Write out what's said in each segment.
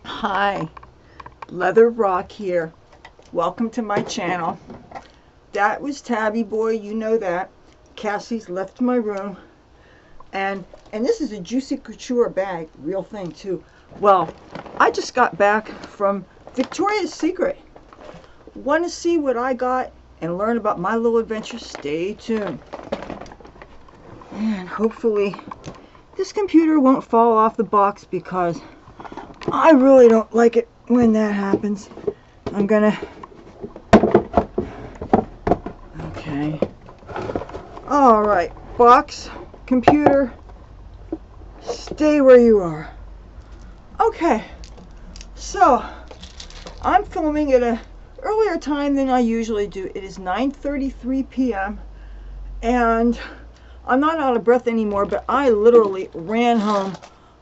Hi, Leather Rokk here. Welcome to my channel. That was Tabby Boy, you know that. Cassie's left my room. And this is a Juicy Couture bag, real thing too. Well, I just got back from Victoria's Secret. Want to see what I got and learn about my little adventure? Stay tuned. And hopefully this computer won't fall off the box because I really don't like it when that happens. I'm gonna... Okay. Alright, box, computer, stay where you are. Okay, so I'm filming at an earlier time than I usually do. It is 9:33 p.m. and I'm not out of breath anymore, but I literally ran home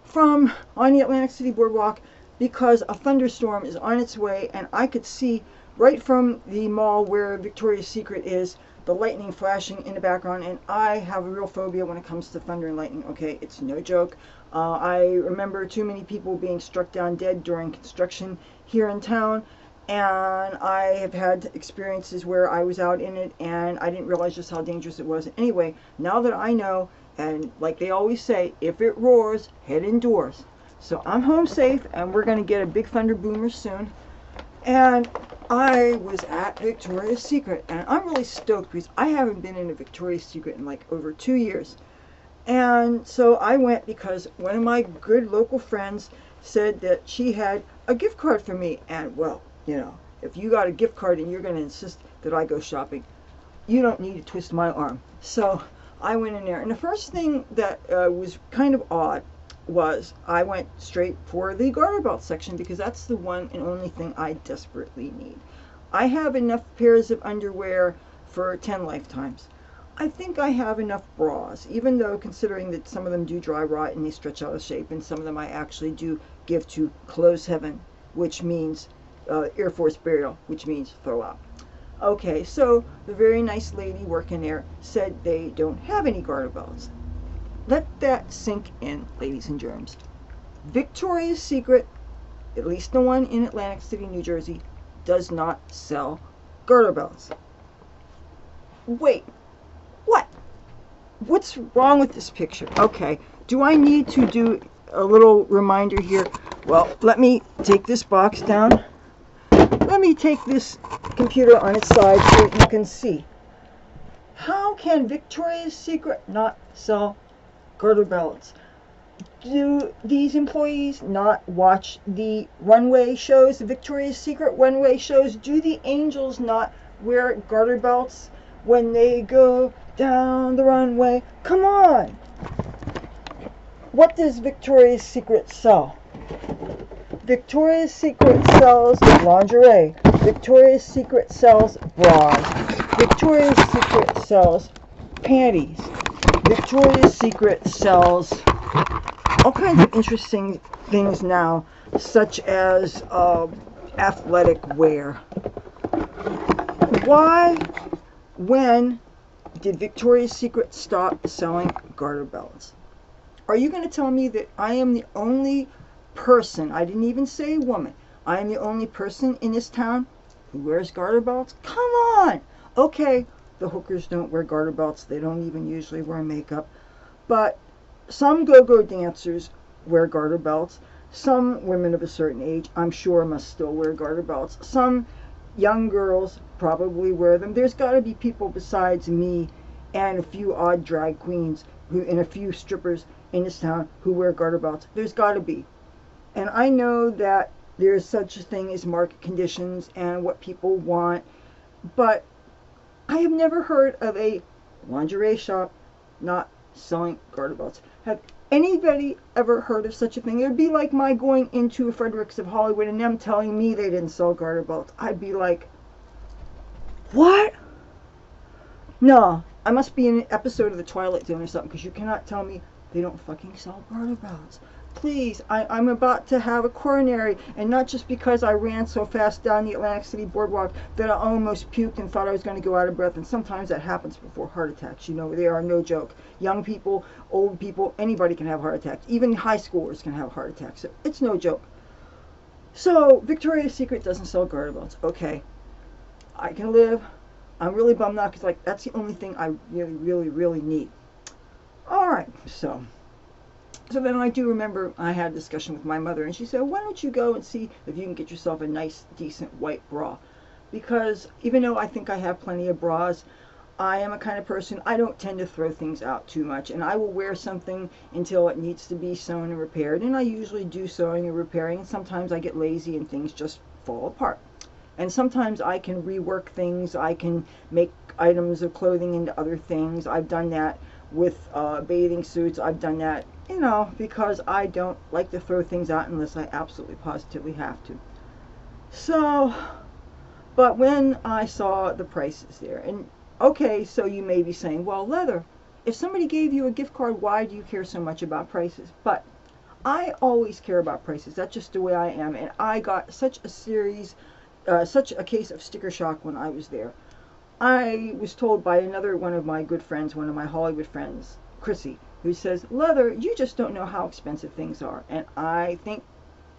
from on the Atlantic City Boardwalk because a thunderstorm is on its way, and I could see right from the mall where Victoria's Secret is the lightning flashing in the background, and I have a real phobia when it comes to thunder and lightning. Okay, it's no joke. I remember too many people being struck down dead during construction here in town, and I have had experiences where I was out in it and I didn't realize just how dangerous it was. Anyway, now that I know, and like they always say, if it roars, head indoors. So I'm home safe, and we're going to get a big thunder boomer soon. And I was at Victoria's Secret, and I'm really stoked because I haven't been in a Victoria's Secret in like over 2 years. And so I went because one of my good local friends said that she had a gift card for me. And well, you know, if you got a gift card and you're going to insist that I go shopping, you don't need to twist my arm. So I went in there, and the first thing that was kind of odd was I went straight for the garter belt section because that's the one and only thing I desperately need. I have enough pairs of underwear for 10 lifetimes. I think I have enough bras, even though considering that some of them do dry rot and they stretch out of shape, and some of them I actually do give to clothes heaven, which means Air Force burial, which means throw out. Okay, so the very nice lady working there said they don't have any garter belts. Let that sink in, ladies and germs. Victoria's Secret, at least the one in Atlantic City, New Jersey, does not sell garter belts. Wait, what? What's wrong with this picture? Okay, do I need to do a little reminder here? Well, let me take this box down. Let me take this computer on its side so you can see. How can Victoria's Secret not sell garter belts? Do these employees not watch the runway shows, the Victoria's Secret runway shows? Do the angels not wear garter belts when they go down the runway? Come on! What does Victoria's Secret sell? Victoria's Secret sells lingerie. Victoria's Secret sells bras. Victoria's Secret sells panties. Victoria's Secret sells all kinds of interesting things now, such as athletic wear. Why, when did Victoria's Secret stop selling garter belts? Are you going to tell me that I am the only person, I didn't even say woman, I am the only person in this town who wears garter belts? Come on! Okay, the hookers don't wear garter belts, they don't even usually wear makeup, but some go-go dancers wear garter belts. Some women of a certain age, I'm sure, must still wear garter belts. Some young girls probably wear them. There's got to be people besides me and a few odd drag queens and a few strippers in this town who wear garter belts. There's got to be. And I know that there's such a thing as market conditions and what people want, but I have never heard of a lingerie shop not selling garter belts. Have anybody ever heard of such a thing? It would be like my going into a Fredericks of Hollywood and them telling me they didn't sell garter belts. I'd be like, what? No, I must be in an episode of The Twilight Zone or something, because you cannot tell me they don't fucking sell garter belts. Please, I'm about to have a coronary, and not just because I ran so fast down the Atlantic City Boardwalk that I almost puked and thought I was going to go out of breath, and sometimes that happens before heart attacks. You know, they are no joke. Young people, old people, anybody can have heart attacks. Even high schoolers can have heart attacks. So it's no joke. So Victoria's Secret doesn't sell garter belts. Okay, I can live. I'm really bummed out because like that's the only thing I really, really, really need. All right, so then I do remember I had a discussion with my mother, and she said, why don't you go and see if you can get yourself a nice, decent white bra? Because even though I think I have plenty of bras, I am a kind of person, I don't tend to throw things out too much, and I will wear something until it needs to be sewn and repaired, and I usually do sewing and repairing, and sometimes I get lazy and things just fall apart. And sometimes I can rework things, I can make items of clothing into other things. I've done that with bathing suits, I've done that, you know, because I don't like to throw things out unless I absolutely positively have to. So, but when I saw the prices there, and okay, so you may be saying, well, Leathur, if somebody gave you a gift card, why do you care so much about prices? But I always care about prices. That's just the way I am. And I got such a case of sticker shock when I was there. I was told by another one of my good friends, one of my Hollywood friends, Chrissy, who says, Leathur, you just don't know how expensive things are. And I think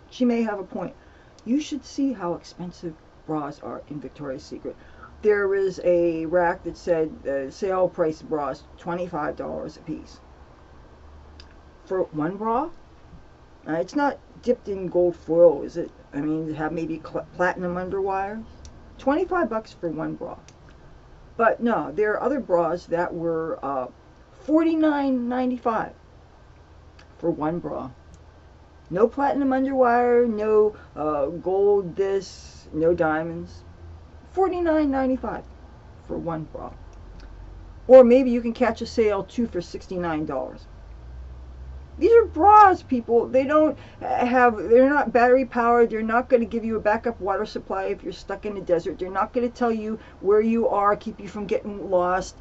she may have a point. You should see how expensive bras are in Victoria's Secret. There was a rack that said sale price bras, $25 a piece. For one bra? It's not dipped in gold foil, is it? I mean, have maybe platinum underwires? 25 bucks for one bra. But no, there are other bras that were $49.95 for one bra. No platinum underwire, no gold this, no diamonds. $49.95 for one bra. Or maybe you can catch a sale too for $69. These are bras, people. They're not battery powered. They're not going to give you a backup water supply if you're stuck in the desert. They're not going to tell you where you are, keep you from getting lost.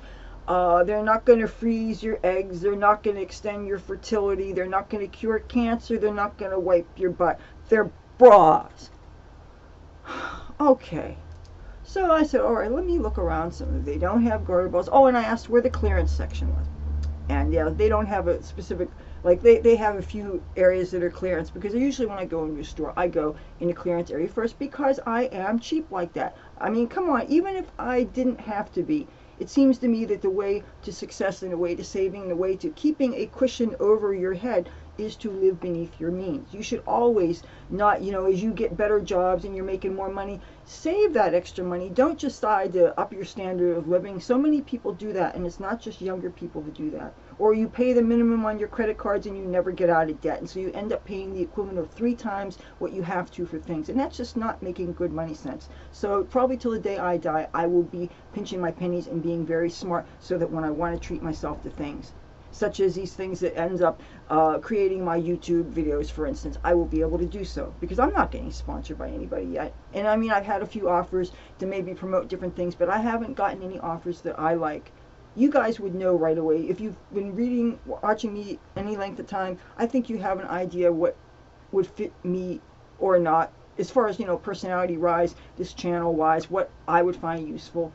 They're not going to freeze your eggs. They're not going to extend your fertility. They're not going to cure cancer. They're not going to wipe your butt. They're bras. Okay. So I said, all right, let me look around some. They don't have garter belts. Oh, and I asked where the clearance section was. And yeah, they don't have a specific, like they have a few areas that are clearance, because usually when I go into a store, I go in the clearance area first because I am cheap like that. I mean, come on, even if I didn't have to be, it seems to me that the way to success and the way to saving, the way to keeping a cushion over your head is to live beneath your means. You should always not, you know, as you get better jobs and you're making more money, save that extra money. Don't just decide to up your standard of living. So many people do that, and it's not just younger people that do that. Or you pay the minimum on your credit cards and you never get out of debt, and so you end up paying the equivalent of 3 times what you have to for things, and that's just not making good money sense. So probably till the day I die, I will be pinching my pennies and being very smart so that when I want to treat myself to things, such as these things that ends up creating my YouTube videos, for instance, I will be able to do so because I'm not getting sponsored by anybody yet. And I mean, I've had a few offers to maybe promote different things, but I haven't gotten any offers that I like. You guys would know right away if you've been watching me any length of time. I think you have an idea what would fit me or not, as far as, you know, personality wise, this channel wise, what I would find useful.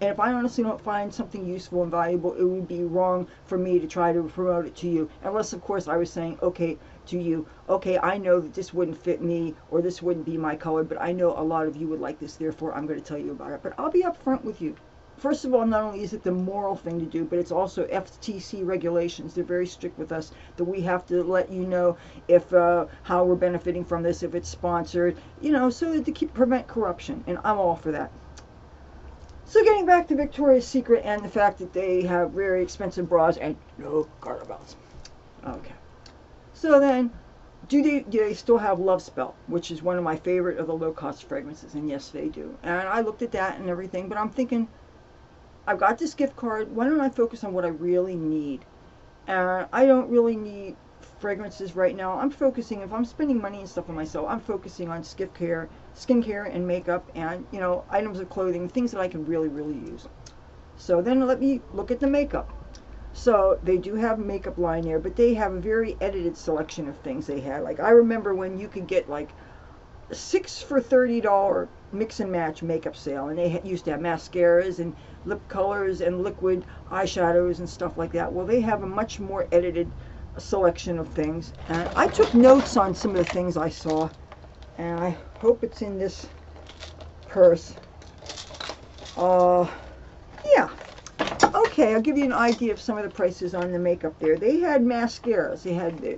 And if I honestly don't find something useful and valuable, it would be wrong for me to try to promote it to you. Unless, of course, I was saying, okay, to you, okay, I know that this wouldn't fit me or this wouldn't be my color, but I know a lot of you would like this, therefore I'm going to tell you about it. But I'll be upfront with you. First of all, not only is it the moral thing to do, but it's also FTC regulations. They're very strict with us that we have to let you know if how we're benefiting from this, if it's sponsored, you know, so to prevent corruption. And I'm all for that. So getting back to Victoria's Secret and the fact that they have very expensive bras and no garter belts. Okay. So then, do they still have Love Spell, which is one of my favorite of the low-cost fragrances? And yes, they do. And I looked at that and everything, but I'm thinking, I've got this gift card. Why don't I focus on what I really need? I don't really need fragrances right now. I'm focusing, if I'm spending money and stuff on myself, I'm focusing on skincare and makeup and, you know, items of clothing, things that I can really, really use. So then let me look at the makeup. So they do have a makeup line there, but they have a very edited selection of things they had. Like I remember when you could get like 6 for $30 mix and match makeup sale, and they used to have mascaras and lip colors and liquid eyeshadows and stuff like that. Well, they have a much more edited selection of things, and I took notes on some of the things I saw. and I hope it's in this purse. Yeah. Okay, I'll give you an idea of some of the prices on the makeup there. They had mascaras.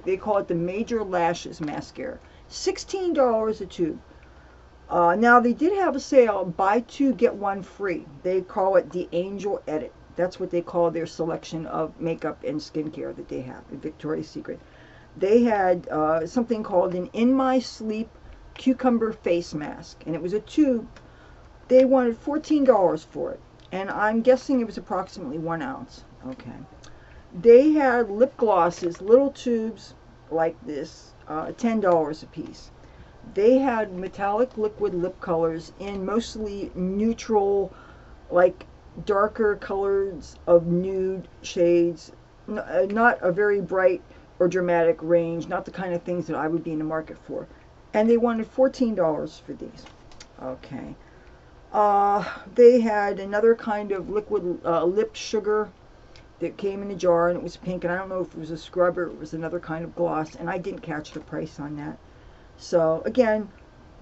They call it the Major Lashes Mascara. $16 a tube. Now they did have a sale, buy two get one free. They call it the Angel Edit. That's what they call their selection of makeup and skincare that they have at Victoria's Secret. They had something called an In My Sleep Cucumber Face Mask, and it was a tube. They wanted $14 for it, and I'm guessing it was approximately 1 ounce. Okay. They had lip glosses, little tubes like this, $10 a piece. They had metallic liquid lip colors in mostly neutral, like darker colors of nude shades, not a very bright or dramatic range, not the kind of things that I would be in the market for. And they wanted $14 for these. Okay. They had another kind of liquid lip sugar that came in a jar, and it was pink, and I don't know if it was a scrub or it was another kind of gloss, and I didn't catch the price on that. So again,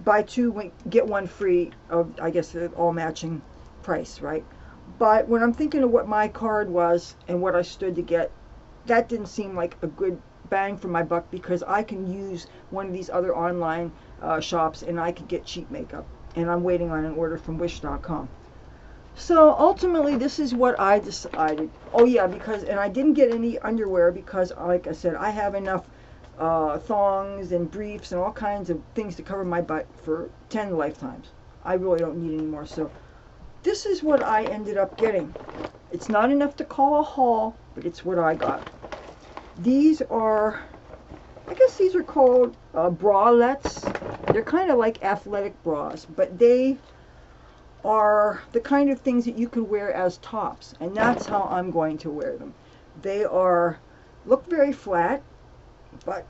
buy two get one free of, I guess, all matching price, right? But when I'm thinking of what my card was and what I stood to get, that didn't seem like a good bang for my buck, because I can use one of these other online shops and I could get cheap makeup, and I'm waiting on an order from wish.com. So ultimately this is what I decided. Oh yeah, and I didn't get any underwear because, like I said, I have enough thongs and briefs and all kinds of things to cover my butt for 10 lifetimes. I really don't need any more. So this is what I ended up getting. It's not enough to call a haul, but it's what I got. These are, I guess these are called bralettes. They're kind of like athletic bras, but they are the kind of things that you could wear as tops, and that's how I'm going to wear them. They look very flat, but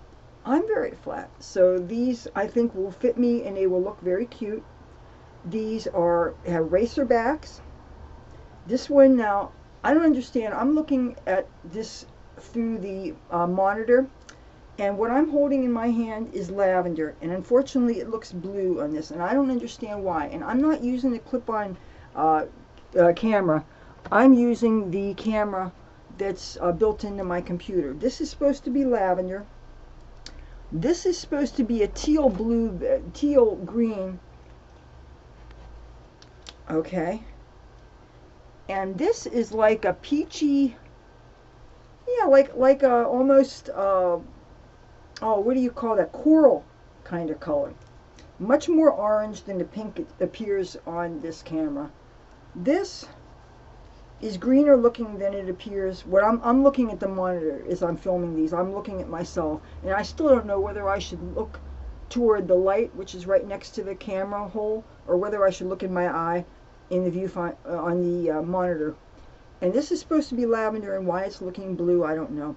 I'm very flat, so these I think will fit me and they will look very cute. These have racer backs. This one, now I don't understand. I'm looking at this through the monitor, and what I'm holding in my hand is lavender, and unfortunately it looks blue on this, and I don't understand why. And I'm not using the clip-on camera. I'm using the camera that's built into my computer. This is supposed to be lavender. This is supposed to be a teal blue, teal green. Okay. And this is like a peachy, yeah, like a almost, oh, what do you call that? Coral kind of color. Much more orange than the pink it appears on this camera. This is greener looking than it appears. What I'm looking at the monitor as I'm filming these. I'm looking at myself, and I still don't know whether I should look toward the light, which is right next to the camera hole, or whether I should look in my eye in the viewfinder on the monitor. And this is supposed to be lavender, and why it's looking blue, I don't know.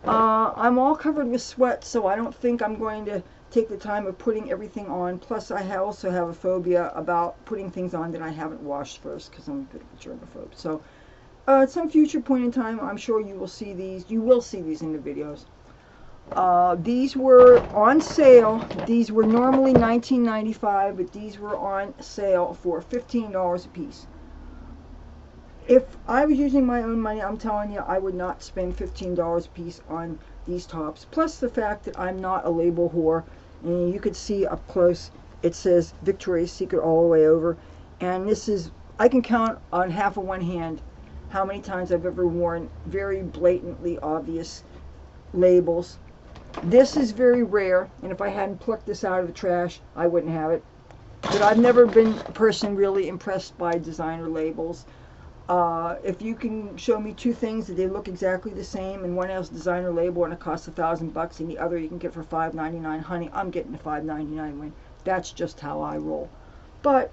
I'm all covered with sweat, so I don't think I'm going to take the time of putting everything on. Plus, I also have a phobia about putting things on that I haven't washed first, because I'm a bit of a germaphobe. So, at some future point in time, I'm sure you will see these. You will see these in the videos. These were on sale. These were normally $19.95, but these were on sale for $15 a piece. If I was using my own money, I'm telling you, I would not spend $15 a piece on these tops. Plus the fact that I'm not a label whore. And you could see up close, it says Victoria's Secret all the way over. And this is, I can count on half of one hand how many times I've ever worn very blatantly obvious labels. This is very rare, and if I hadn't plucked this out of the trash, I wouldn't have it. But I've never been a person really impressed by designer labels. If you can show me two things that they look exactly the same, and one has a designer label and it costs $1,000, and the other you can get for $5.99, honey, I'm getting the $5.99 one. That's just how I roll. But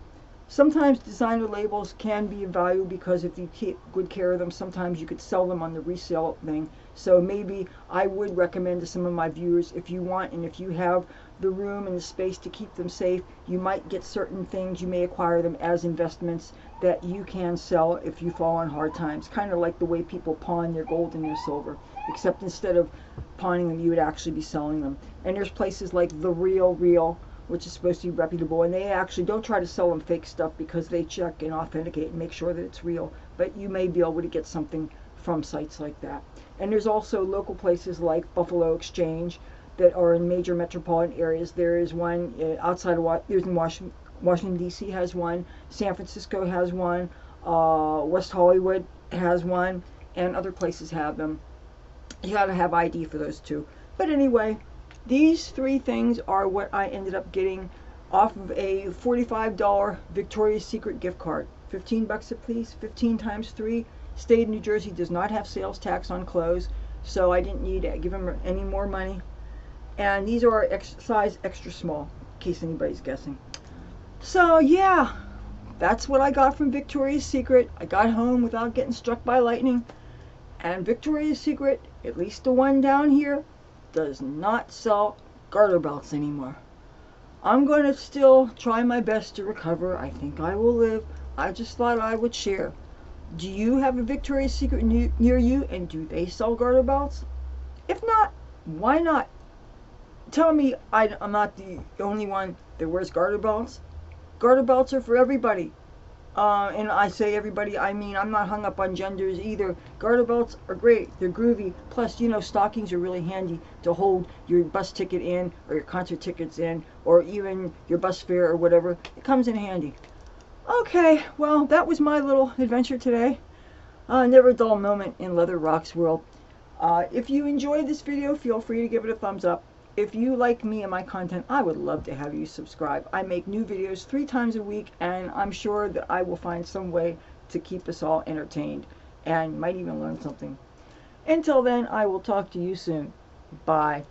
sometimes designer labels can be of value, because if you take good care of them, sometimes you could sell them on the resale thing. So maybe I would recommend to some of my viewers, if you want, and if you have the room and the space to keep them safe, you might get certain things, you may acquire them as investments that you can sell if you fall on hard times. Kind of like the way people pawn their gold and their silver, except instead of pawning them, you would actually be selling them. And there's places like The Real, which is supposed to be reputable, and they actually don't try to sell them fake stuff because they check and authenticate and make sure that it's real. But you may be able to get something from sites like that. And there's also local places like Buffalo Exchange that are in major metropolitan areas. There is one outside of there's in Washington D.C. has one, San Francisco has one, West Hollywood has one, and other places have them. You gotta have ID for those too. But anyway, these three things are what I ended up getting off of a $45 Victoria's Secret gift card. 15 bucks a piece, 15 times 3. State of New Jersey does not have sales tax on clothes, so I didn't need to give them any more money. And these are size extra small, in case anybody's guessing. So yeah, that's what I got from Victoria's Secret. I got home without getting struck by lightning. And Victoria's Secret, at least the one down here, does not sell garter belts anymore. I'm going to still try my best to recover. I think I will live. I just thought I would share. Do you have a Victoria's Secret near you, and do they sell garter belts? If not, why not? Tell me I'm not the only one that wears garter belts. Garter belts are for everybody. And I say everybody, I mean I'm not hung up on genders either. Garter belts are great. They're groovy. Plus, you know, stockings are really handy to hold your bus ticket in, or your concert tickets in, or even your bus fare or whatever. It comes in handy. Okay, well, that was my little adventure today. Never a dull moment in Leather Rokk's world. If you enjoyed this video, feel free to give it a thumbs up. If you like me and my content, I would love to have you subscribe. I make new videos 3 times a week, and I'm sure that I will find some way to keep us all entertained and might even learn something. Until then, I will talk to you soon. Bye.